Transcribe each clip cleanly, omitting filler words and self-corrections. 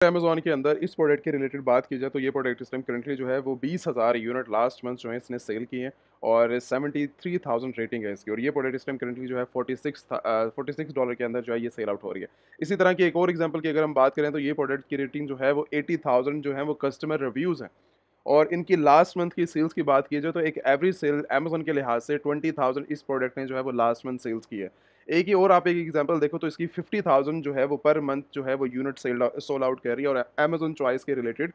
Amazon के अंदर इस प्रोडक्ट के रिलेटेड बात की जाए तो ये प्रोडक्ट इस टाइम करंटली जो है वो 20,000 यूनिट लास्ट मंथ जो है इसने सेल की हैं और 73,000 रेटिंग है इसकी और ये प्रोडक्ट इस टाइम करंटली जो है 46 डॉलर के अंदर जो है ये सेल आउट हो रही है। इसी तरह की एक और एग्जांपल की अगर हम बात करें तो ये प्रोडक्ट की रेटिंग जो है वो 80,000 जो है वो कस्टमर रिव्यूज़ हैं और इनकी लास्ट मंथ की सेल्स की बात की जाए तो एक एवरेज सेल अमेज़न के लिहाज से 20,000 इस प्रोडक्ट ने जो है वो लास्ट मंथ सेल्स की है। एक ही और आप एक एग्जांपल देखो तो इसकी 50,000 जो है वो पर मंथ जो है वो यूनिट सोल्ड आउट कर रही है और अमेज़न चॉइस के रिलेटेड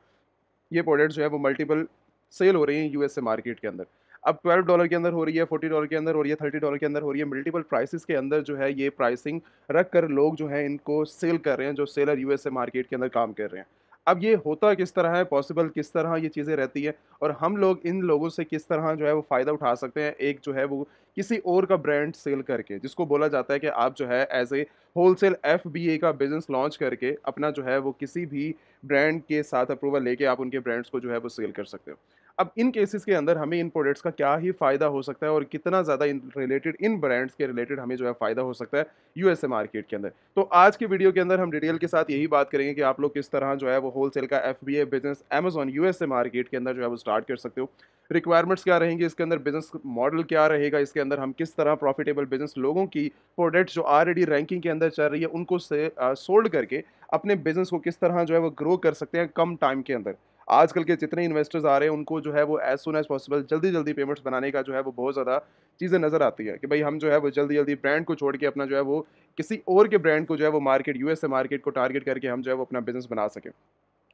ये प्रोडक्ट जो है वो मल्टीपल सेल हो रही है यूएसए मार्केट के अंदर। अब $12 के अंदर हो रही है, $40 के अंदर हो रही है, $30 के अंदर हो रही है, मल्टीपल प्राइसेस के अंदर जो है ये प्राइसिंग रख कर लोग जो है इनको सेल कर रहे हैं, जो सेलर यूएसए मार्केट के अंदर काम कर रहे हैं। अब ये होता किस तरह है, पॉसिबल किस तरह ये चीज़ें रहती है और हम लोग इन लोगों से किस तरह जो है वो फ़ायदा उठा सकते हैं, एक जो है वो किसी और का ब्रांड सेल करके, जिसको बोला जाता है कि आप जो है एज़ ए होलसेल एफबीए का बिज़नेस लॉन्च करके अपना जो है वो किसी भी ब्रांड के साथ अप्रूवल लेके आप उनके ब्रांड्स को जो है वो सेल कर सकते हो। अब इन केसेस के अंदर हमें इन प्रोडक्ट्स का क्या ही फ़ायदा हो सकता है और कितना ज़्यादा इन ब्रांड्स के रिलेटेड हमें जो है फ़ायदा हो सकता है यूएसए मार्केट के अंदर। तो आज की वीडियो के अंदर हम डिटेल के साथ यही बात करेंगे कि आप लोग किस तरह जो है वो होलसेल का FBA business Amazon USA market के अंदर जो है वो स्टार्ट कर सकते हो। रिक्वायरमेंट्स क्या रहेंगी इसके अंदर, बिज़नेस मॉडल क्या रहेगा इसके अंदर, हम किस तरह प्रॉफिटेबल बिज़नेस लोगों की प्रोडक्ट्स जो ऑलरेडी रैंकिंग के अंदर चल रही है उनको सोल्ड करके अपने बिज़नेस को किस तरह जो है वो ग्रो कर सकते हैं कम टाइम के अंदर। आजकल के जितने इन्वेस्टर्स आ रहे हैं उनको जो है वो एज़ सून एज़ पॉसिबल जल्दी-जल्दी पेमेंट्स बनाने का जो है वो बहुत ज़्यादा चीज़ें नज़र आती हैं कि भई हम जो है वो जल्दी-जल्दी ब्रांड को छोड़ के अपना जो है वो किसी और के ब्रांड को जो है वो मार्केट यूएसए मार्केट को टारगेट करके हम जो है वो अपना बिज़नेस बना सकें।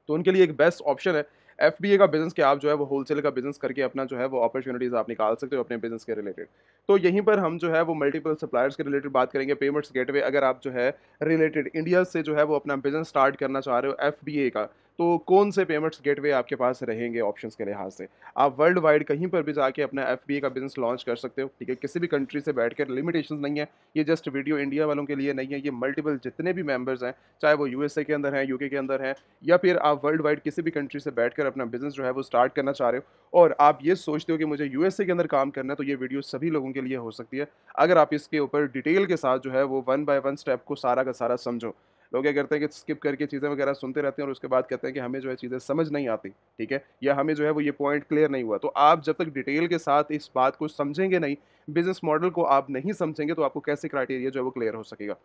तो उनके लिए एक बेस्ट ऑप्शन है एफबीए का बिज़नेस कि आप जो है वो होलसेल का बिज़नेस करके अपना जो है वो अपॉर्च्युनिटीज़ आप निकाल सकते हो अपने बिज़नेस के रिलेटेड। तो यहीं पर हम जो है वो मल्टीपल सप्लायर्स के रिलेटेड बात करेंगे, पेमेंट्स गेटवे अगर आप जो है रिलेटेड इंडिया से जो है वो अपना बिज़नेस स्टार्ट करना चाह रहे हो एफबीए का, तो कौन से पेमेंट्स गेटवे आपके पास रहेंगे ऑप्शंस के लिहाज से। आप वर्ल्ड वाइड कहीं पर भी जाके अपना एफबीए का बिज़नेस लॉन्च कर सकते हो, ठीक है? किसी भी कंट्री से बैठकर लिमिटेशंस नहीं है, ये जस्ट वीडियो इंडिया वालों के लिए नहीं है, ये मल्टीपल जितने भी मेंबर्स हैं, चाहे वो यूएसए के अंदर हैं, यूके के अंदर हैं या फिर आप वर्ल्ड वाइड किसी भी कंट्री से बैठकर अपना बिज़नेस जो है वो स्टार्ट करना चाह रहे हो और आप ये सोचते हो कि मुझे यूएसए के अंदर काम करना है, तो ये वीडियो सभी लोगों के लिए हो सकती है। अगर आप इसके ऊपर डिटेल के साथ जो है वो वन बाय वन स्टेप को सारा का सारा समझो। लोग क्या करते हैं कि स्किप करके चीज़ें वगैरह सुनते रहते हैं और उसके बाद कहते हैं कि हमें जो है चीज़ें समझ नहीं आती, ठीक है? या हमें जो है वो ये पॉइंट क्लियर नहीं हुआ। तो आप जब तक डिटेल के साथ इस बात को समझेंगे नहीं, बिज़नेस मॉडल को आप नहीं समझेंगे तो आपको कैसे क्राइटेरिया जो है वो क्लियर हो सकेगा।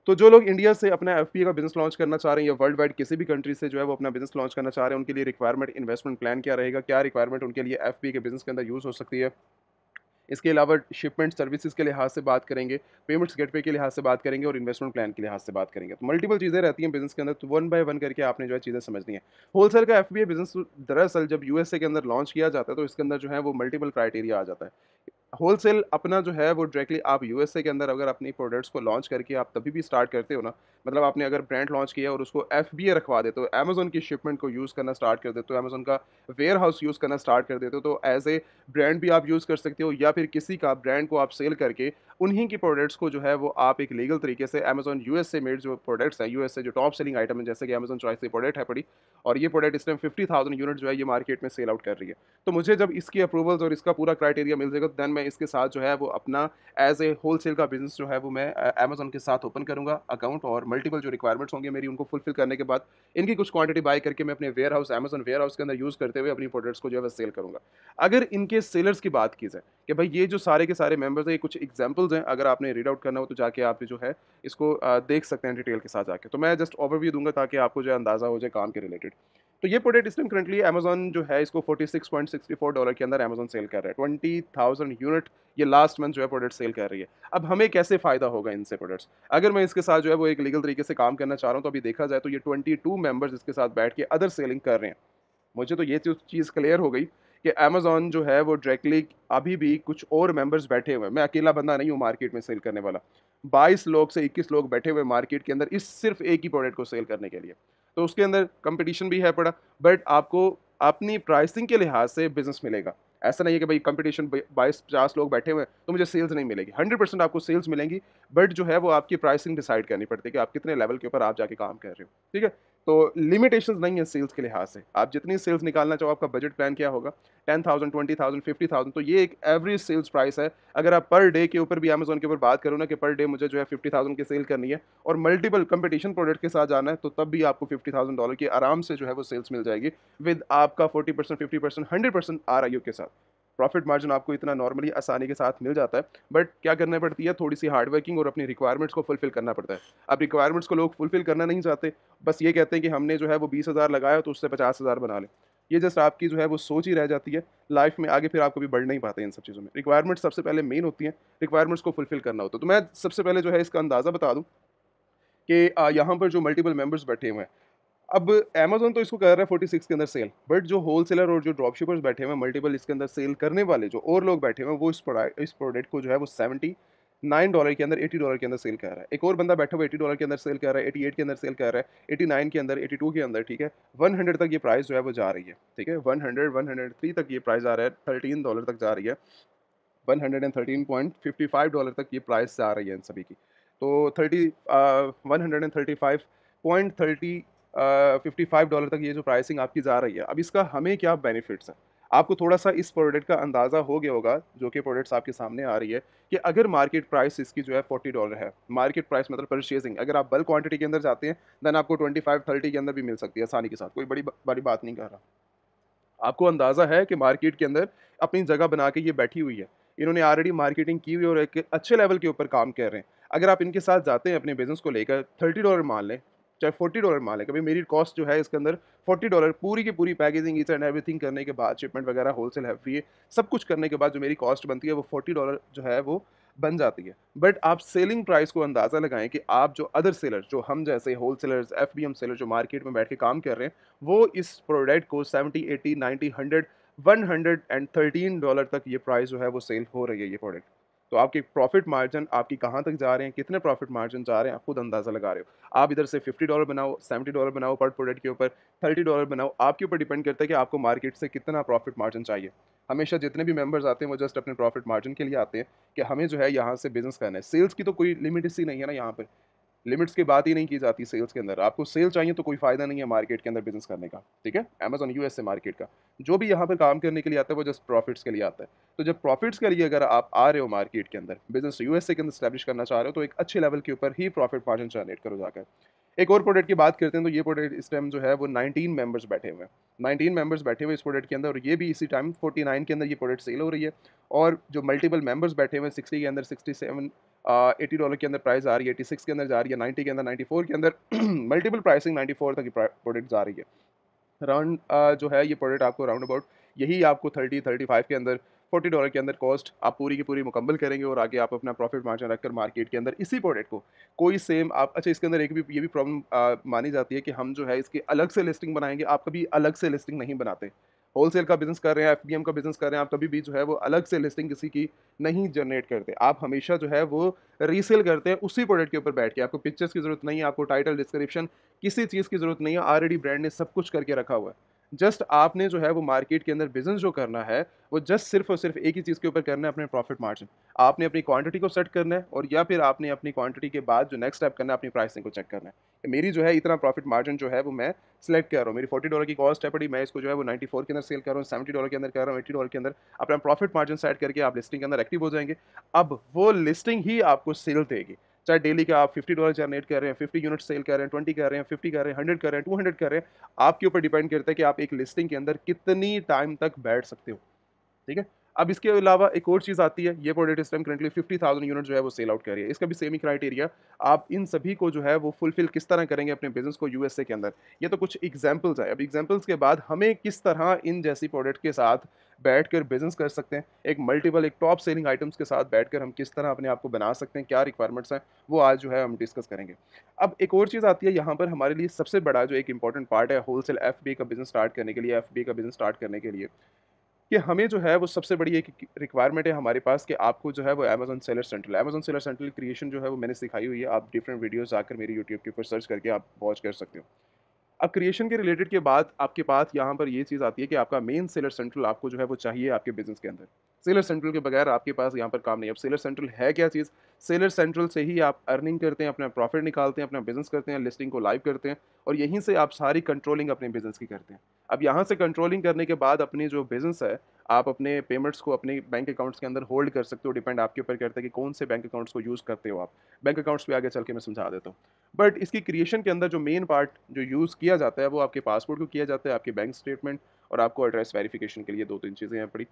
तो जो लोग इंडिया से अपना एफपीए का बिज़नेस लॉन्च करना चाह रहे हैं या वर्ल्ड वाइड किसी भी कंट्री से जो है वो अपना बिज़नेस लॉन्च करना चाह रहे हैं, उनके लिए रिक्वायरमेंट इन्वेस्टमेंट प्लान क्या रहेगा? क्या रिक्वायरमेंट उनके लिए एफपीए के बिज़नेस के अंदर यूज़ हो सकती है? इसके अलावा शिपमेंट सर्विसेज के लिहाज से बात करेंगे, पेमेंट्स गेटवे के लिहाज से बात करेंगे और इन्वेस्टमेंट प्लान के लिहाज से बात करेंगे। तो मल्टीपल चीज़ें रहती हैं बिज़नेस के अंदर, तो वन बाय वन करके आपने जो है चीज़ें समझनी है। होलसेल का एफबीए बिज़नेस दरअसल जब यूएसए के अंदर लॉन्च किया जाता है, तो इसके अंदर जो है वो मल्टीपल क्राइटेरिया आ जाता है। होलसेल अपना जो है वो डायरेक्टली आप यूएसए के अंदर अगर अपनी प्रोडक्ट्स को लॉन्च करके आप तभी भी स्टार्ट करते हो ना, मतलब आपने अगर ब्रांड लॉन्च किया और उसको एफबीए रखवा देते हो, अमेज़न की शिपमेंट को यूज़ करना स्टार्ट कर देते हो, अमेज़न का वेयर हाउस यूज़ करना स्टार्ट कर देते हो, तो एज़ ए ब्रांड भी आप यूज़ कर सकते हो या फिर किसी का ब्रांड को आप सेल करके उन्हीं की प्रोडक्ट्स को जो है वो आप एक लीगल तरीके से अमेज़न यूएसए मेड जो प्रोडक्ट्स हैं, यूएसए जो टॉप सेलिंग आइटम है, जैसे कि अमेज़न चॉइस की प्रोडक्ट है पड़ी और ये प्रोडक्ट इस टाइम 50,000 यूनिट जो है ये मार्केट में सेल आउट कर रही है। तो मुझे जब इसकी अप्रूवल्स और इसका पूरा क्राइटेरिया मिल जाएगा, तो देन मैं इसके साथ जो है वो अपना एज़ ए होलसेल का बिज़नेस जो है वो मैं अमेज़न के साथ ओपन करूँगा अकाउंट और मल्टीपल जो रिक्वायरमेंट्स होंगी मेरी उनको फुलफ़िल करने के बाद इनकी कुछ क्वांटिटी बाय करके मैं अपने warehouse Amazon warehouse के अंदर यूज़ करते हुए अपनी प्रोडक्ट्स को जो है वो सेल करूँगा। अगर इनके सेलर्स की बात की जाए कि भाई ये जो सारे के सारे मेंबर्स हैं, ये कुछ एग्जांपल्स हैं, अगर आपने रीड आउट करना हो तो जाके आप जो है इसको देख सकते हैं डिटेल के साथ जाके। तो मैं जस्ट ओवरव्यू दूँगा ताकि आपको जो है अंदाज़ा हो जाए काम के रिलेटेड। तो ये प्रोडक्ट इस टाइम करंटली अमेज़न जो है इसको $46.64 के अंदर अमेज़न सेल कर रहा है। 20,000 यूनिट ये लास्ट मंथ जो है प्रोडक्ट सेल कर रही है। अब हमें कैसे फ़ायदा होगा इनसे प्रोडक्ट्स? अगर मैं इसके साथ जो है वो एक लीगल तरीके से काम करना चाह रहा हूँ, तो अभी देखा जाए तो ये 22 मेंबर्स इसके साथ बैठ के अदर सेलिंग कर रहे हैं। मुझे तो ये जो चीज़ क्लियर हो गई कि अमेज़न जो है वो डायरेक्टली अभी भी कुछ और मेंबर्स बैठे हुए हैं। मैं अकेला बंदा नहीं हूँ मार्केट में सेल करने वाला। 22 लोग से 21 लोग बैठे हुए हैं मार्केट के अंदर इस सिर्फ़ एक ही प्रोडक्ट को सेल करने के लिए। तो उसके अंदर कॉम्पिटिशन भी है पड़ा, बट आपको अपनी प्राइसिंग के लिहाज से बिज़नेस मिलेगा। ऐसा नहीं है कि भई कॉम्पिटिशन 22-50 लोग बैठे हुए हैं तो मुझे सेल्स नहीं मिलेगी। 100% आपको सेल्स मिलेंगी, बट जो है वो आपकी प्राइसिंग डिसाइड करनी पड़ती है कि आप कितने लेवल के ऊपर आप जाके काम कर रहे हो। ठीक है? तो लिमिटेशंस नहीं है सेल्स के लिहाज से। आप जितनी सेल्स निकालना चाहो, आपका बजट प्लान क्या होगा, 10,000, 20,000, 50,000, तो ये एक एवरेज सेल्स प्राइस है। अगर आप पर डे के ऊपर भी अमेज़न के ऊपर बात करो ना कि पर डे मुझे जो है 50,000 की सेल करनी है और मल्टीपल कंपटीशन प्रोडक्ट के साथ जाना है, तो तब भी आपको $50,000 की आराम से जो है वो सेल्स मिल जाएगी विद आपका 40%, 50%, 100% आरआईओ के साथ। प्रॉफिट मार्जिन आपको इतना नॉर्मली आसानी के साथ मिल जाता है, बट क्या करना पड़ती है, थोड़ी-सी हार्ड वर्किंग और अपनी रिक्वायरमेंट्स को फुलफिल करना पड़ता है। अब रिक्वायरमेंट्स को लोग फुलफिल करना नहीं चाहते, बस ये कहते हैं कि हमने जो है वो 20,000 लगाया तो उससे 50,000 बना लें। ये जस्ट आपकी जो है वो सोच ही रह जाती है, लाइफ में आगे फिर आप कभी बढ़ नहीं पाते इन सब चीज़ों में। रिक्वायरमेंट्स सबसे पहले मेन होती हैं, रिक्वायरमेंट्स को फुलफिल करना होता है। तो मैं सबसे पहले जो है इसका अंदाज़ा बता दूँ कि यहाँ पर जो मल्टीपल मेंबर्स बैठे हुए हैं, अब अमेज़न तो इसको कर रहा है 46 के अंदर सेल, बट जो होलसेलर और जो ड्रॉपशिपर्स बैठे हुए हैं मल्टीपल इसके अंदर सेल करने वाले जो और लोग बैठे हुए हैं, वो इस प्रोडक्ट को जो है वो $79 के अंदर, $80 के अंदर सेल कर रहा है। एक और बंदा बैठा हुआ $80 के अंदर सेल कर रहा है, 88 के अंदर सेल कर रहा है, 89 के अंदर, 82 के अंदर, ठीक है? 100 तक ये प्राइस जो है वो जा रही है, ठीक है? 100, 103 तक ये प्राइस आ रहा है, $13 तक जा रही है। $113.55 तक ये प्राइस जा रही है इन सभी की। तो $55 तक ये जो प्राइसिंग आपकी जा रही है। अब इसका हमें क्या बेनिफिट्स हैं? आपको थोड़ा-सा इस प्रोडक्ट का अंदाज़ा हो गया होगा, जो कि प्रोडक्ट्स आपके सामने आ रही है, कि अगर मार्केट प्राइस इसकी जो है $40 है, मार्केट प्राइस मतलब परचेज़िंग, अगर आप बल्क क्वांटिटी के अंदर जाते हैं, देन आपको 25-30 के अंदर भी मिल सकती है आसानी के साथ, कोई बड़ी बात नहीं कर रहा। आपको अंदाज़ा है कि मार्केट के अंदर अपनी जगह बना के ये बैठी हुई है। इन्होंने ऑलरेडी मार्केटिंग की हुई है और एक अच्छे लेवल के ऊपर काम कर रहे हैं। अगर आप इनके साथ जाते हैं अपने बिज़नेस को लेकर, $30 मान लें, चाहे $40 मान लें, कभी मेरी कॉस्ट जो है इसके अंदर $40 पूरी की पूरी पैकेजिंग ईच एंड एवरीथिंग करने के बाद, शिपमेंट वगैरह होलसेल है फ्री, सब कुछ करने के बाद जो मेरी कॉस्ट बनती है वो $40 जो है वो बन जाती है। बट आप सेलिंग प्राइस को अंदाज़ा लगाएँ कि आप जो अदर सेलर, जो हम जैसे होलसेलर्स, एफबीएम सेलर जो मार्केट में बैठ के काम कर रहे हैं, वो इस प्रोडक्ट को 70, 80, 90, 100, $113 तक ये प्राइस जो है वो सेल हो रही है ये प्रोडक्ट। तो आपके प्रॉफिट मार्जिन आपकी कहाँ तक जा रहे हैं, कितने प्रॉफिट मार्जिन जा रहे हैं, आप खुद अंदाज़ा लगा रहे हो। आप इधर से $50 बनाओ, $70 बनाओ पर प्रोडक्ट के ऊपर, $30 बनाओ, आपके ऊपर डिपेंड करता है कि आपको मार्केट से कितना प्रॉफिट मार्जिन चाहिए। हमेशा जितने भी मेंबर्स आते हैं वो जस्ट अपने प्रॉफिट मार्जिन के लिए आते हैं कि हमें जो है यहाँ से बिज़नेस करना है। सेल्स की तो कोई लिमिट सी नहीं है ना यहाँ पे। लिमिट्स की बात ही नहीं की जाती सेल्स के अंदर। आपको सेल चाहिए तो कोई फ़ायदा नहीं है मार्केट के अंदर बिज़नेस करने का, ठीक है? अमेज़न यूएसए मार्केट का। जो भी यहाँ पर काम करने के लिए आता है वो जस्ट प्रॉफ़िट्स के लिए आता है। तो जब प्रॉफ़िट्स के लिए अगर आप आ रहे हो मार्केट के अंदर, बिज़नेस यूएसए के अंदर एस्टैब्लिश करना चाह रहे हो तो एक अच्छे लेवल के ऊपर ही प्रॉफ़िट मार्जिन जनरेट करो जाकर। एक और प्रोडक्ट की बात करते हैं तो ये प्रोडक्ट इस टाइम जो है वो 19 मेंबर्स बैठे हुए हैं। 19 मेंबर्स बैठे हुए हैं इस प्रोडक्ट के अंदर और ये भी इसी टाइम 49 के अंदर ये प्रोडक्ट सेल हो रही है और जो मल्टीपल मेंबर्स बैठे हुए हैं 60 के अंदर 67 $80 के अंदर प्राइस आ रही है, 86 के अंदर जा रही है, 90 के अंदर, 94 के अंदर मल्टीपल प्राइसिंग 94 तक की प्रोडक्ट जा रही है। अराउंड जो है ये प्रोडक्ट आपको अराउंड अबाउट यही आपको 30-35 के अंदर $40 के अंदर कॉस्ट आप पूरी की पूरी मुकम्मल करेंगे और आगे आप अपना प्रॉफिट मार्जिन रखकर मार्केट के अंदर इसी प्रोडक्ट को कोई सेम आप अच्छा इसके अंदर एक भी ये भी प्रॉब्लम मानी जाती है कि हम जो है इसकी अलग से लिस्टिंग बनाएंगे, आप कभी अलग से लिस्टिंग नहीं बनाते। होलसेल का बिजनेस कर रहे हैं, एफबीएम का बिजनेस कर रहे हैं, आप कभी भी जो है वो अलग से लिस्टिंग किसी की नहीं जनरेट करते। आप हमेशा जो है वो रीसेल करते हैं उसी प्रोडक्ट के ऊपर बैठ के। आपको पिक्चर्स की ज़रूरत नहीं है, आपको टाइटल डिस्क्रिप्शन किसी चीज़ की ज़रूरत नहीं है, ऑलरेडी ब्रांड ने सब कुछ करके रखा हुआ है। जस्ट आपने जो है वो मार्केट के अंदर बिज़नेस जो करना है, वो जस्ट सिर्फ़ और सिर्फ़ एक ही चीज़ के ऊपर करना है, अपने प्रॉफ़िट मार्जिन। आपने अपनी क्वांटिटी को सेट करना है और या फिर आपने अपनी क्वांटिटी के बाद जो नेक्स्ट स्टेप करना है, अपनी प्राइसिंग को चेक करना है। कि मेरी जो है इतना प्रॉफ़िट मार्जिन जो है वो मैं सिलेक्ट कर रहा हूँ। मेरी $40 की कॉस्ट है पड़ी, मैं इसको जो है वो 94 के अंदर सेल कर रहा हूँ, $70 के अंदर कर रहा हूँ, $80 के अंदर। अपना प्रॉफ़िट मार्जिन सेट करके आप लिस्टिंग के अंदर एक्टिव हो जाएँगे। अब वो लिस्टिंग ही आपको सेल देगी। चाहे डेली का आप $50 जनरेट कर रहे हैं, 50 यूनिट सेल कर रहे हैं, 20 कर रहे हैं, 50 कर रहे हैं, 100 कर रहे हैं, 200 कर रहे हैं, आपके ऊपर डिपेंड करता है कि आप एक लिस्टिंग के अंदर कितनी टाइम तक बैठ सकते हो, ठीक है? अब इसके अलावा एक और चीज़ आती है, ये प्रोडक्ट इस टाइम करंटली 50,000 यूनिट जो है वो सेल आउट कर रही है। इसका भी सेम ही क्राइटेरिया, आप इन सभी को जो है वो फुलफिल किस तरह करेंगे अपने बिज़नेस को यूएसए के अंदर। ये तो कुछ एग्ज़ाम्पल्स हैं, अब एग्ज़ाम्पल्स के बाद हमें किस तरह इन जैसी प्रोडक्ट के साथ बैठकर बिज़नेस कर सकते हैं, एक टॉप सेलिंग आइटम्स के साथ बैठकर हम किस तरह अपने आप को बना सकते हैं, क्या रिक्वायरमेंट्स हैं, वो आज जो है हम डिस्कस करेंगे। अब एक और चीज़ आती है यहाँ पर हमारे लिए सबसे बड़ा जो एक इम्पॉर्टेंट पार्ट है होलसेल एफबीए का बिज़नेस स्टार्ट करने के लिए, एफबीए का बिज़नेस स्टार्ट करने के लिए, कि हमें जो है वो सबसे बड़ी एक रिक्वायरमेंट है हमारे पास कि आपको जो है वो अमेज़न सेलर सेंट्रल क्रिएशन जो है वो मैंने सिखाई हुई है। आप डिफरेंट वीडियोज़ जाकर मेरी यूट्यूब के ऊपर सर्च करके आप वॉच कर सकते हो। अब क्रिएशन के रिलेटेड के बाद आपके पास यहाँ पर ये चीज़ आती है कि आपका मेन सेलर सेंट्रल आपको जो है वो चाहिए आपके बिज़नेस के अंदर। सेलर सेंट्रल के बगैर आपके पास यहाँ पर काम नहीं है। अब सेलर सेंट्रल है क्या चीज़? सेलर सेंट्रल से ही आप अर्निंग करते हैं, अपना प्रॉफ़िट निकालते हैं, अपना बिज़नेस करते हैं, लिस्टिंग को लाइव करते हैं और यहीं से आप सारी कंट्रोलिंग अपने बिज़नेस की करते हैं। अब यहाँ से कंट्रोलिंग करने के बाद अपनी जो बिज़नेस है, आप अपने पेमेंट्स को अपने बैंक अकाउंट्स के अंदर होल्ड कर सकते हो, डिपेंड आपके ऊपर करता है कि कौन से बैंक अकाउंट्स को यूज़ करते हो आप। बैंक अकाउंट्स पे आगे चल के मैं समझा देता हूँ। बट इसकी क्रिएशन के अंदर जो मेन पार्ट जो यूज़ किया जाता है वो आपके पासपोर्ट को किया जाता है, आपके बैंक स्टेटमेंट और आपको एड्रेस वेरिफिकेशन के लिए 2-3 चीज़ें हैं बड़ी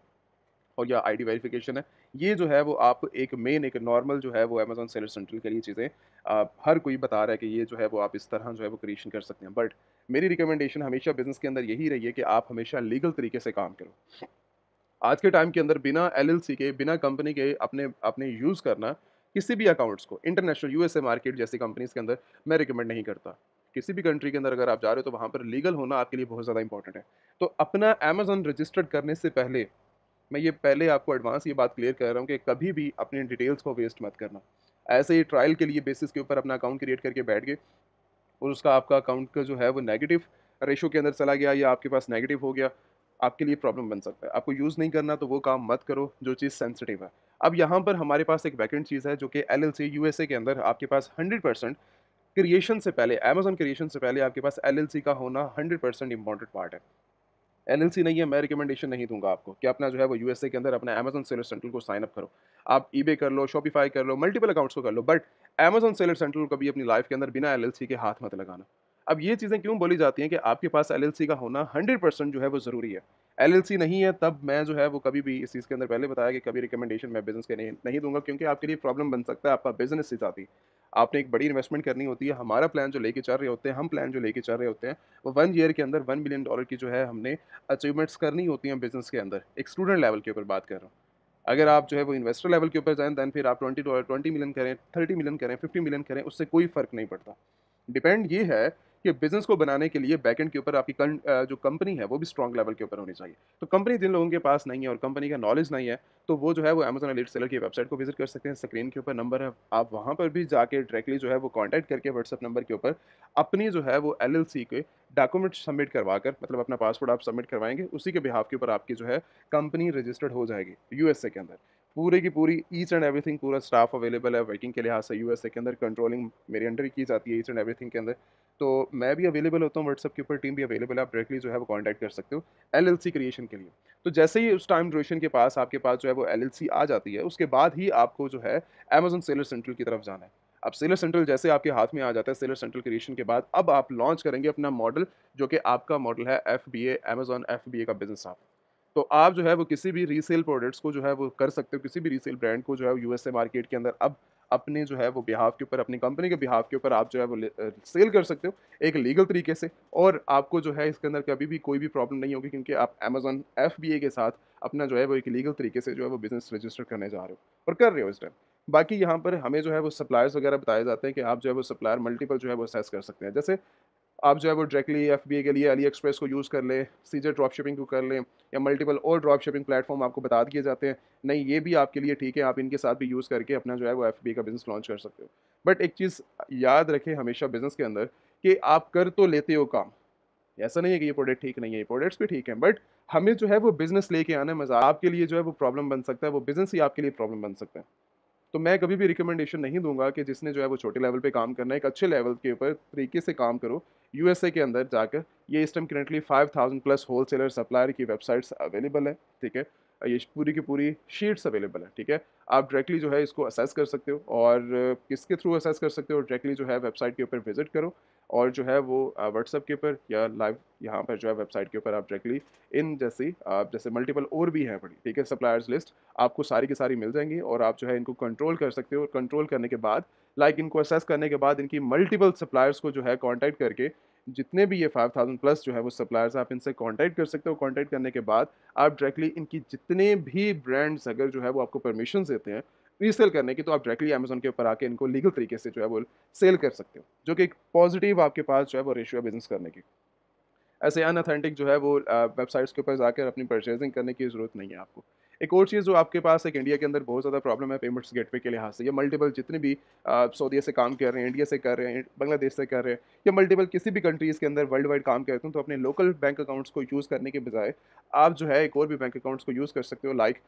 और या आईडी वेरिफिकेशन है। ये जो है वो आप एक मेन एक नॉर्मल जो है वो अमेज़न सेलर सेंट्रल के लिए चीज़ें हर कोई बता रहा है कि ये जो है वो आप इस तरह जो है वो क्रिएशन कर सकते हैं। बट मेरी रिकमेंडेशन हमेशा बिज़नेस के अंदर यही रही है कि आप हमेशा लीगल तरीके से काम करो। आज के टाइम के अंदर बिना एलएलसी के, बिना कंपनी के अपने अपने यूज़ करना किसी भी अकाउंट्स को इंटरनेशनल यूएसए मार्केट जैसी कंपनीज़ के अंदर मैं रिकमेंड नहीं करता। किसी भी कंट्री के अंदर अगर आप जा रहे हो तो वहाँ पर लीगल होना आपके लिए बहुत ज़्यादा इंपॉर्टेंट है। तो अपना अमेज़न रजिस्टर्ड करने से पहले मैं ये पहले आपको एडवांस ये बात क्लियर कर रहा हूँ कि कभी भी अपनी डिटेल्स को वेस्ट मत करना। ऐसे ही ट्रायल के लिए बेसिस के ऊपर अपना अकाउंट क्रिएट करके बैठ गए और उसका आपका अकाउंट का जो है वो नेगेटिव रेशो के अंदर चला गया या आपके पास नेगेटिव हो गया, आपके लिए प्रॉब्लम बन सकता है। आपको यूज़ नहीं करना तो वो काम मत करो जो चीज़ सेंसिटिव है। अब यहाँ पर हमारे पास एक वैकेंट चीज़ है जो कि एलएलसी यूएसए के अंदर आपके पास 100% क्रिएशन से पहले अमेज़न क्रिएशन से पहले आपके पास एलएलसी का होना 100% इम्पोर्टेंट पार्ट है। एलएलसी नहीं है, मैं रिकमेंडेशन नहीं दूँगा आपको कि अपना जो है वो यूएसए के अंदर अपना अमेज़न सेलर सेंट्रल को साइन अप करो। आप ईबे कर लो, शॉपिफ़ाई कर लो, मल्टीपल अकाउंट्स को कर लो बट अमेज़न सेलर सेंट्रल को कभी अपनी लाइफ़ के अंदर बिना एलएलसी के हाथ मत लगाना। अब ये चीज़ें क्यों बोली जाती हैं कि आपके पास एलएलसी का होना 100% जो है वो ज़रूरी है। एलएलसी नहीं है तब मैं जो है वो कभी भी इस चीज़ के अंदर पहले बताया कि कभी रिकमेंडेशन मैं बिज़नेस के नहीं दूँगा क्योंकि आपके लिए प्रॉब्लम बन सकता है आपका बिज़नेस से ज़्यादा। आपने एक बड़ी इन्वेस्टमेंट करनी होती है, हमारा प्लान जो लेके चल रहे होते हैं, हम प्लान जो लेके चल रहे होते हैं, वो 1 ईयर के अंदर $1 मिलियन की जो है हमने अचीवमेंट्स करनी होती हैं बिज़नेस के अंदर, एक स्टूडेंट लेवल के ऊपर बात कर रहा हूँ। अगर आप जो है वो इन्वेस्टर लेवल के ऊपर जाएँ देन फिर आप $20 मिलियन करें, 30 मिलियन करें, 50 मिलियन करें, उससे कोई फ़र्क नहीं पड़ता। डिपेंड ये है कि बिज़नेस को बनाने के लिए बैकएंड के ऊपर आपकी जो कंपनी है वो भी स्ट्रॉन्ग लेवल के ऊपर होनी चाहिए। तो कंपनी जिन लोगों के पास नहीं है और कंपनी का नॉलेज नहीं है, तो वो जो है वो अमेज़न एलीट सेलर की वेबसाइट को विज़िट कर सकते हैं, स्क्रीन के ऊपर नंबर है, आप वहाँ पर भी जाके डायरेक्टली जो है वो कॉन्टैक्ट करके व्हाट्सएप नंबर के ऊपर अपनी जो है वो एलएलसी के डॉक्यूमेंट सबमिट करवाकर मतलब अपना पासपोर्ट आप सबमिट करवाएँगे, उसी के बिहाफ़ के ऊपर आपकी जो है कंपनी रजिस्टर्ड हो जाएगी यूएसए के अंदर। पूरे की पूरी ईच एंड एवरीथिंग पूरा स्टाफ अवेलेबल है वर्किंग के लिहाज से यूएसए के अंदर, कंट्रोलिंग मेरे अंडर ही की जाती है ईच एंड एवरीथिंग के अंदर। तो मैं भी अवेलेबल होता हूँ व्हाट्सएप के ऊपर, टीम भी अवेलेबल है, आप डायरेक्टली जो है वो कॉन्टैक्ट कर सकते हो एलएलसी क्रिएशन के लिए। तो जैसे ही उस टाइम ड्यूरेशन के पास आपके पास जो है वो एलएलसी आ जाती है, उसके बाद ही आपको जो है अमेज़न सेलर सेंट्रल की तरफ जाना है। अब सेलर सेंट्रल जैसे आपके हाथ में आ जाता है, सेलर सेंट्रल क्रिएशन के बाद अब आप लॉन्च करेंगे अपना मॉडल जो कि आपका मॉडल है एफबीए, अमेज़न एफबीए का बिज़नेस ऐप। तो आप जो है वो किसी भी रीसेल प्रोडक्ट्स को जो है वो कर सकते हो, किसी भी रीसेल ब्रांड को जो है यूएसए मार्केट के अंदर अब अपने जो है वो बिहाफ के ऊपर, अपनी कंपनी के बिहाफ के ऊपर आप जो है वो सेल कर सकते हो, एक लीगल तरीके से और आपको जो है इसके अंदर कभी भी कोई भी प्रॉब्लम नहीं होगी क्योंकि आप अमेज़न एफबीए के साथ अपना जो है वो एक लीगल तरीके से जो है वो बिज़नेस रजिस्टर करने जा रहे हो और कर रहे हो इस टाइम। बाकी यहाँ पर हमें जो है वो सप्लायर्स वगैरह बताए जाते हैं कि आप जो है वो सप्लायर मल्टीपल जो है वो असेस कर सकते हैं। जैसे आप जो है वो डायरेक्टली एफबीए के लिए अली एक्सप्रेस को यूज़ कर लें, सीजे ड्रॉप शिपिंग को कर लें या मल्टीपल और ड्रॉप शिपिंग प्लेटफॉर्म आपको बता दिए जाते हैं। नहीं, ये भी आपके लिए ठीक है, आप इनके साथ भी यूज़ करके अपना जो है वो एफबीए का बिज़नेस लॉन्च कर सकते हो। बट एक चीज़ याद रखें हमेशा बिज़नेस के अंदर कि आप कर तो लेते हो काम, ऐसा नहीं है कि ये प्रोडक्ट ठीक नहीं है, ये प्रोडक्ट्स भी ठीक हैं बट हमें जो है वो बिज़नेस लेके आना है, मज़ा आपके लिए जो है वो प्रॉब्लम बन सकता है, वो बिज़नेस ही आपके लिए प्रॉब्लम बन सकता है। तो मैं कभी भी रिकमेंडेशन नहीं दूँगा कि जिसने जो है वो छोटे लेवल पे काम करना है, एक अच्छे लेवल के ऊपर तरीके से काम करो। यूएसए के अंदर जाकर ये इस time currently 5000 plus wholesaler supplier की वेबसाइट्स अवेलेबल है, ठीक है? ये पूरी की पूरी शीट्स अवेलेबल है, ठीक है? आप डायरेक्टली जो है इसको असेस कर सकते हो और किसके थ्रू असेस कर सकते हो, डायरेक्टली जो है वेबसाइट के ऊपर विज़िट करो और जो है वो व्हाट्सएप के ऊपर या लाइव यहाँ पर जो है वेबसाइट के ऊपर आप डायरेक्टली इन जैसे मल्टीपल और भी हैं बड़ी, ठीक है? सप्लायर्स लिस्ट आपको सारी की सारी मिल जाएँगी और आप जो है इनको कंट्रोल कर सकते हो। कंट्रोल करने के बाद इनको असेस करने के बाद इनकी मल्टीपल सप्लायर्स को जो है कॉन्टैक्ट करके जितने भी ये 5000 प्लस जो है वो सप्लायर्स आप इनसे कॉन्टैक्ट कर सकते हो। कॉन्टैक्ट करने के बाद आप डायरेक्टली इनकी जितने भी ब्रांड्स अगर जो है वो आपको परमिशंस देते हैं रीसेल करने की, तो आप डायरेक्टली अमेज़न के ऊपर आके इनको लीगल तरीके से जो है वो सेल कर सकते हो। जो कि एक पॉजिटिव आपके पास जो है वो रेशियो है बिज़नेस करने की। ऐसे अनऑथेंटिक जो है वो वेबसाइट्स के ऊपर जाकर अपनी परचेज़िंग करने की ज़रूरत नहीं है आपको। एक और चीज़ जो आपके पास एक इंडिया के अंदर बहुत ज़्यादा प्रॉब्लम है पेमेंट्स गेटवे के लिहाज से, ये मल्टीपल जितने भी सऊदीया से काम कर रहे हैं, इंडिया से कर रहे हैं, बांग्लादेश से कर रहे हैं, या मल्टीपल किसी भी कंट्रीज़ के अंदर वर्ल्ड वाइड काम करते हैं, तो अपने लोकल बैंक अकाउंट्स को यूज़ करने के बजाय आप जो है एक और भी बैंक अकाउंट्स को यूज़ कर सकते हो। लाइक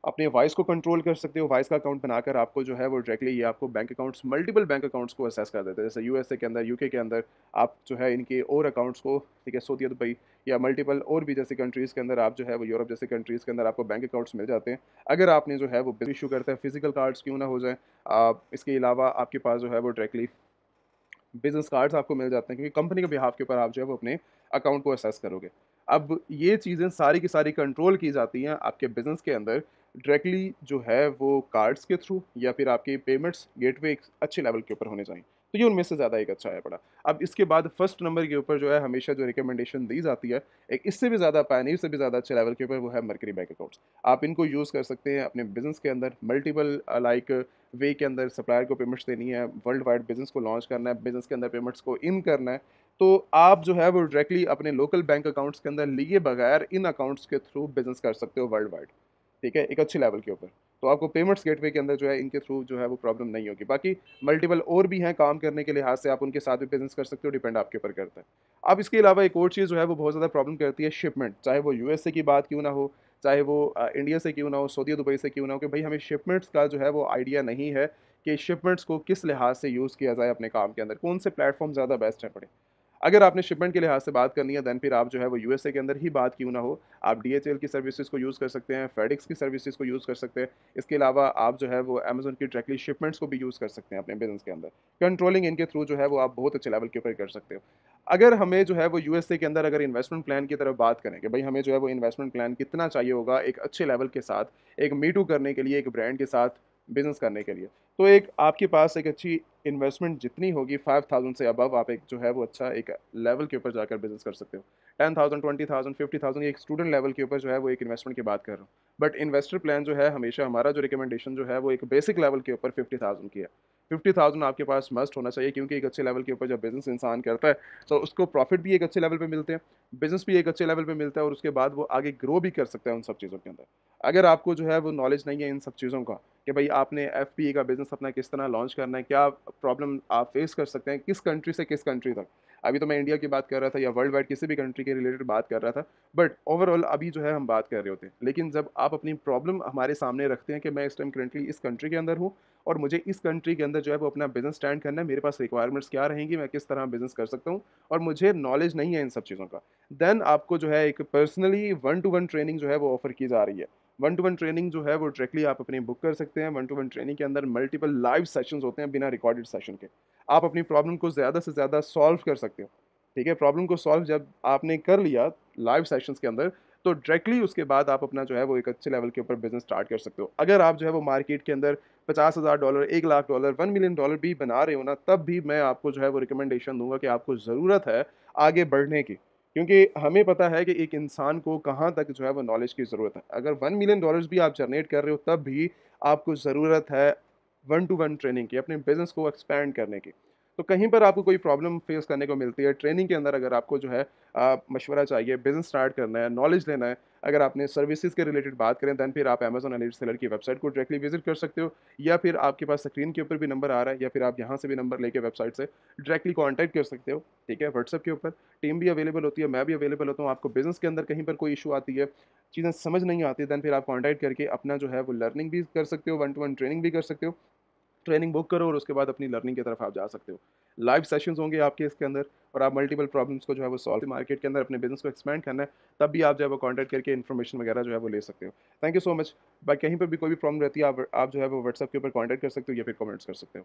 अपने वॉइस को कंट्रोल कर सकते हो, वॉइस का अकाउंट बनाकर आपको जो है वो डायरेक्टली ये आपको bank accounts multiple bank accounts को असेस कर देते हैं। जैसे यूएसए के अंदर, यूके के अंदर आप जो है इनके और अकाउंट्स को, ठीक है, सऊदी दुबई या मल्टीपल और भी जैसे कंट्रीज़ के अंदर आप जो है वो यूरोप जैसे कंट्रीज़ के अंदर आपको बैंक अकाउंट्स मिल जाते हैं। अगर आपने जो है वो बिल इशू करता है, फिजिकल कार्ड्स क्यों ना हो जाए, इसके अलावा आपके पास जो है वो डायरेक्टली बिज़नेस कार्ड्स आपको मिल जाते हैं, क्योंकि कंपनी के बिहाफ के ऊपर आप जो है वो अपने अकाउंट को असेस करोगे। अब ये चीज़ें सारी की सारी कंट्रोल की जाती हैं आपके बिज़नेस के अंदर डायरेक्टली जो है वो कार्ड्स के थ्रू, या फिर आपके पेमेंट्स गेटवे एक अच्छे लेवल के ऊपर होने चाहिए। तो ये उनमें से ज़्यादा एक अच्छा है पड़ा। अब इसके बाद फर्स्ट नंबर के ऊपर जो है हमेशा जो रिकमेंडेशन दी जाती है, एक इससे भी ज़्यादा पायनीर से भी ज़्यादा अच्छे लेवल के ऊपर, वो है मर्करी बैंक अकाउंट्स। आप इनको यूज़ कर सकते हैं अपने बिज़नेस के अंदर मल्टीपल लाइक वे के अंदर सप्लायर को पेमेंट्स देनी है, वर्ल्ड वाइड बिज़नेस को लॉन्च करना है, बिज़नेस के अंदर पेमेंट्स को इन करना है, तो आप जो है वो डायरेक्टली अपने लोकल बैंक अकाउंट्स के अंदर लिए बगैर इन अकाउंट्स के थ्रू बिज़नेस कर सकते हो वर्ल्ड वाइड, ठीक है? एक अच्छे लेवल के ऊपर। तो आपको पेमेंट्स गेटवे के अंदर जो है इनके थ्रू जो है वो प्रॉब्लम नहीं होगी। बाकी मल्टीपल और भी हैं काम करने के लिहाज से, आप उनके साथ भी बिज़नेस कर सकते हो, डिपेंड आपके ऊपर करता है। अब इसके अलावा एक और चीज़ जो है वो बहुत ज़्यादा प्रॉब्लम करती है शिपमेंट, चाहे वो यूएसए की बात क्यों ना हो, चाहे वो इंडिया से क्यों ना हो, सऊदी दुबई से क्यों ना हो, कि भाई हमें शिपमेंट्स का जो है वो आइडिया नहीं है कि शिपमेंट्स को किस लिहाज से यूज़ किया जाए अपने काम के अंदर, कौन से प्लेटफ़ॉर्म ज़्यादा बेस्ट है पड़े। अगर आपने शिपमेंट के लिहाज से बात करनी है, देन फिर आप जो है वो यूएसए के अंदर ही बात क्यों ना हो, आप डीएचएल की सर्विसेज़ को यूज़ कर सकते हैं, फेडेक्स की सर्विसेज़ को यूज़ कर सकते हैं। इसके अलावा आप जो है वो अमेज़न की डायरेक्टली शिपमेंट्स को भी यूज़ कर सकते हैं अपने बिज़नेस के अंदर। कंट्रोलिंग इनके थ्रू जो है वो आप बहुत अच्छे लेवल के ऊपर कर सकते हो। अगर हमें जो है वो यूएसए के अंदर अगर इन्वेस्टमेंट प्लान की तरफ बात करें कि भाई हमें जो है वो इन्वेस्टमेंट प्लान कितना चाहिए होगा एक अच्छे लेवल के साथ, एक मी टू करने के लिए, एक ब्रांड के साथ बिज़नेस करने के लिए। तो एक आपके पास एक अच्छी इन्वेस्टमेंट जितनी होगी 5000 से अबव, आप एक जो है वो अच्छा एक लेवल के ऊपर जाकर बिज़नेस कर सकते हो। 10,000 20,000 50,000 ये एक स्टूडेंट लेवल के ऊपर जो है वो एक इन्वेस्टमेंट की बात कर रहा हूँ। बट इन्वेस्टर प्लान जो है हमेशा हमारा जो रिकमेंडेशन जो है वो एक बेसिक लेवल के ऊपर 50,000 की है। 50,000 आपके पास मस्ट होना चाहिए, क्योंकि एक अच्छे लेवल के ऊपर जब बिज़नेस इंसान करता है, तो उसको प्रॉफ़िट भी एक अच्छे लेवल पे मिलते हैं, बिज़नेस भी एक अच्छे लेवल पे मिलता है, और उसके बाद वो आगे ग्रो भी कर सकता है उन सब चीज़ों के अंदर। अगर आपको जो है वो नॉलेज नहीं है इन सब चीज़ों का, कि भाई आपने एफपीए का बिज़नेस अपना किस तरह लॉन्च करना है, क्या प्रॉब्लम आप फेस कर सकते हैं, किस कंट्री से किस कंट्री तक। अभी तो मैं इंडिया की बात कर रहा था या वर्ल्ड वाइड किसी भी कंट्री के रिलेटेड बात कर रहा था, बट ओवरऑल अभी जो है हम बात कर रहे होते हैं। लेकिन जब आप अपनी प्रॉब्लम हमारे सामने रखते हैं कि मैं इस टाइम करंटली इस कंट्री के अंदर हूँ, और मुझे इस कंट्री के अंदर जो है वो अपना बिज़नेस स्टैंड करना है, मेरे पास रिक्वायरमेंट्स क्या रहेंगी, मैं किस तरह बिज़नेस कर सकता हूँ, और मुझे नॉलेज नहीं है इन सब चीज़ों का, देन आपको जो है एक personally one two one training जो है वो ऑफर की जा रही है। वन टू वन ट्रेनिंग जो है वो डायरेक्टली आप अपनी बुक कर सकते हैं। वन टू वन ट्रेनिंग के अंदर मल्टीपल लाइव सेशंस होते हैं बिना रिकॉर्डेड सेशन के। आप अपनी प्रॉब्लम को ज़्यादा से ज़्यादा सॉल्व कर सकते हो। ठीक है? प्रॉब्लम को सॉल्व जब आपने कर लिया लाइव सेशंस के अंदर, तो डायरेक्टली उसके बाद आप अपना जो है वो एक अच्छे लेवल के ऊपर बिज़नेस स्टार्ट कर सकते हो। अगर आप जो है वो मार्केट के अंदर $50,000, $1,00,000, $1 मिलियन भी बना रहे हो ना, तब भी मैं आपको जो है वो रिकमेंडेशन दूँगा कि आपको ज़रूरत है आगे बढ़ने की। क्योंकि हमें पता है कि एक इंसान को कहाँ तक जो है वो नॉलेज की ज़रूरत है। अगर $1 मिलियन भी आप जनरेट कर रहे हो, तब भी आपको ज़रूरत है वन टू वन ट्रेनिंग की, अपने बिज़नेस को एक्सपैंड करने की। तो कहीं पर आपको कोई प्रॉब्लम फेस करने को मिलती है, ट्रेनिंग के अंदर अगर आपको जो है मशवरा चाहिए, बिज़नेस स्टार्ट करना है, नॉलेज लेना है, अगर आपने सर्विसेज़ के रिलेटेड बात करें, देन फिर आप अमेज़न एलीट सेलर की वेबसाइट को डायरेक्टली विज़िट कर सकते हो, या फिर आपके पास स्क्रीन के ऊपर भी नंबर आ रहा है, या फिर आप यहाँ से भी नंबर लेके वेबसाइट से डायरेक्टली कॉन्टैक्ट कर सकते हो, ठीक है? व्हाट्सएप के ऊपर टीम भी अवेलेबल होती है, मैं भी अवेलेबल होता हूँ। आपको बिज़नेस के अंदर कहीं पर कोई इश्यू आती है, चीज़ें समझ नहीं आती, देन फिर आप कॉन्टैक्ट करके अपना जो है वो लर्निंग भी कर सकते हो, वन टू वन ट्रेनिंग भी कर सकते हो। ट्रेनिंग बुक करो और उसके बाद अपनी लर्निंग की तरफ आप जा सकते हो। लाइव सेशंस होंगे आपके इसके अंदर, और आप मल्टीपल प्रॉब्लम्स को जो है वो सॉल्व मार्केट के अंदर अपने बिज़नेस को एक्सपैंड करना है, तब भी आप जो है वो कॉन्टैक्ट करके इन्फॉर्मेशन वगैरह जो है वो ले सकते हो। Thank you so much. बाकी कहीं पर भी कोई भी प्रॉब्लम रहती है, आप जो है वो व्हाट्सएप के ऊपर कॉन्टैक्ट कर सकते हो या फिर कमेंट्स कर सकते हो।